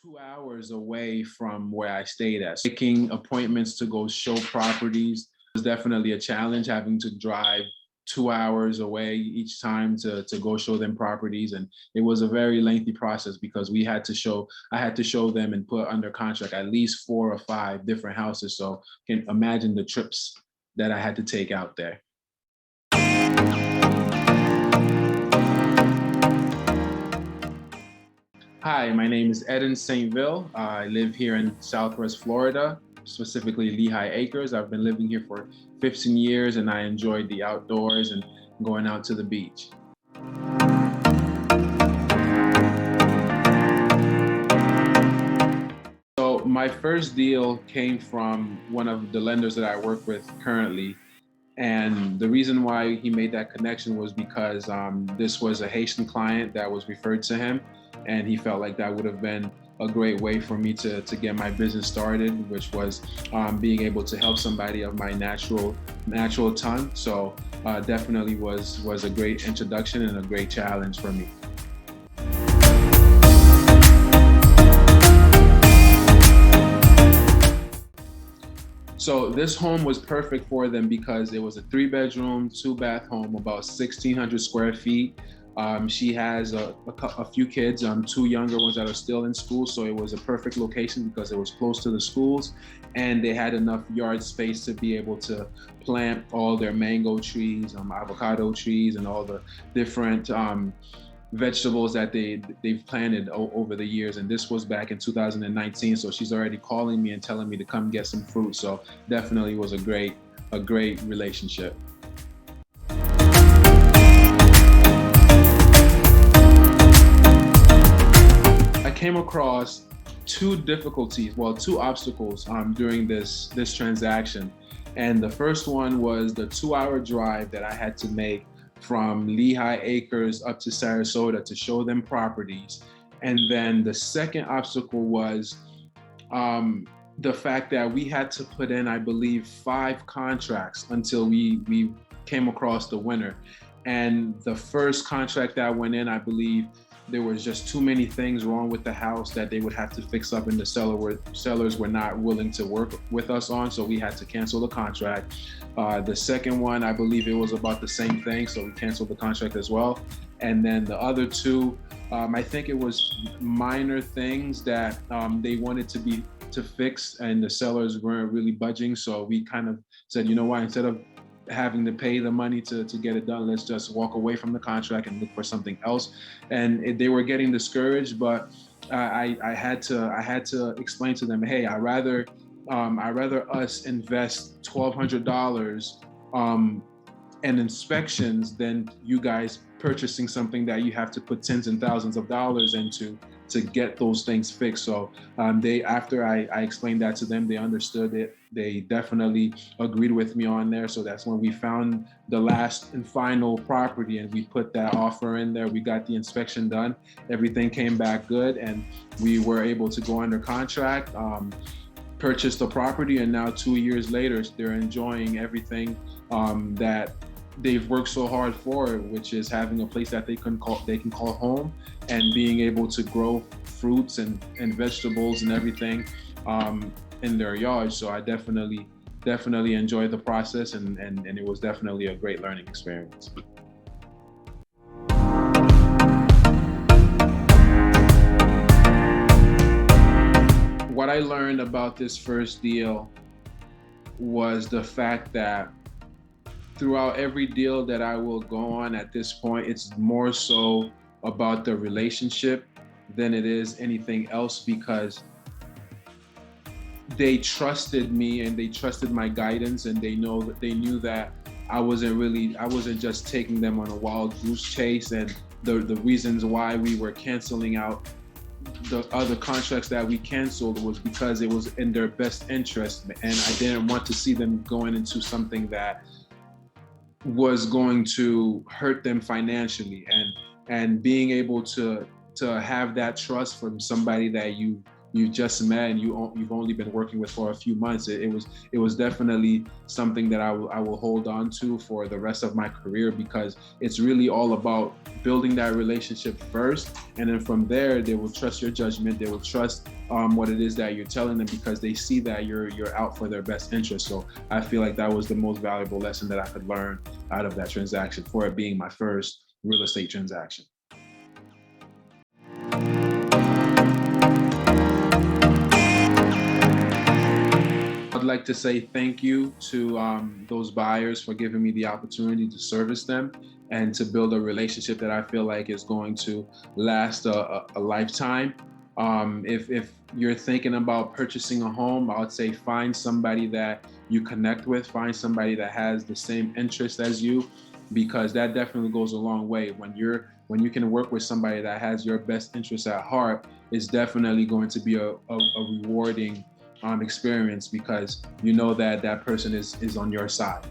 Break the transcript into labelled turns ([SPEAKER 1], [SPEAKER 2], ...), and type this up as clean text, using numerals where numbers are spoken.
[SPEAKER 1] 2 hours away from where I stayed at. Making appointments to go show properties was definitely a challenge, having to drive 2 hours away each time to go show them properties. And it was a very lengthy process because I had to show them and put under contract at least 4 or 5 different houses. So you can imagine the trips that I had to take out there. Hi, my name is Edens Saint-Vil. I live here in Southwest Florida, specifically Lehigh Acres. I've been living here for 15 years and I enjoyed the outdoors and going out to the beach. So my first deal came from one of the lenders that I work with currently. And the reason why he made that connection was because this was a Haitian client that was referred to him. And he felt like that would have been a great way for me to get my business started, which was being able to help somebody of my natural tongue. So definitely was a great introduction and a great challenge for me. So this home was perfect for them because it was a 3-bedroom, 2-bath home, about 1,600 square feet. She has a few kids, 2 younger ones that are still in school. So it was a perfect location because it was close to the schools and they had enough yard space to be able to plant all their mango trees, avocado trees, and all the different vegetables that they've planted over the years. And this was back in 2019. So she's already calling me and telling me to come get some fruit. So definitely was a great relationship. I came across 2 obstacles during this transaction. And the first one was the 2-hour drive that I had to make from Lehigh Acres up to Sarasota to show them properties. And then the second obstacle was the fact that we had to put in, I believe, 5 contracts until we came across the winner. And the first contract that went in, I believe there was just too many things wrong with the house that they would have to fix up, and the sellers were not willing to work with us on, so we had to cancel the contract. The second one, I believe it was about the same thing, so we canceled the contract as well. And then the other 2, I think it was minor things that they wanted to fix, and the sellers weren't really budging. So we kind of said, you know what, instead of having to pay the money to get it done, let's just walk away from the contract and look for something else. And they were getting discouraged, but I had to explain to them, hey, I'd rather us invest $1,200 in inspections than you guys purchasing something that you have to put tens and thousands of dollars into to get those things fixed. So after I explained that to them, they understood it. They definitely agreed with me on there. So that's when we found the last and final property and we put that offer in there. We got the inspection done. Everything came back good and we were able to go under contract, purchase the property, and now 2 years later, they're enjoying everything that they've worked so hard for, which is having a place that they can call home and being able to grow fruits and vegetables and everything in their yard. So I definitely enjoyed the process and it was definitely a great learning experience. What I learned about this first deal was the fact that throughout every deal that I will go on at this point, it's more so about the relationship than it is anything else, because they trusted me and they trusted my guidance, and they knew that I wasn't just taking them on a wild goose chase. And the reasons why we were canceling out the other contracts that we canceled was because it was in their best interest, and I didn't want to see them going into something that was going to hurt them financially. And being able to have that trust from somebody that you you just met and you've only been working with for a few months. It was definitely something that I will hold on to for the rest of my career, because it's really all about building that relationship first, and then from there they will trust your judgment. They will trust what it is that you're telling them, because they see that you're out for their best interest. So I feel like that was the most valuable lesson that I could learn out of that transaction, for it being my first real estate transaction. I'd like to say thank you to those buyers for giving me the opportunity to service them and to build a relationship that I feel like is going to last a lifetime. If you're thinking about purchasing a home, I would say find somebody that you connect with, find somebody that has the same interest as you, because that definitely goes a long way. When you can work with somebody that has your best interests at heart, it's definitely going to be a rewarding experience, because you know that that person is on your side.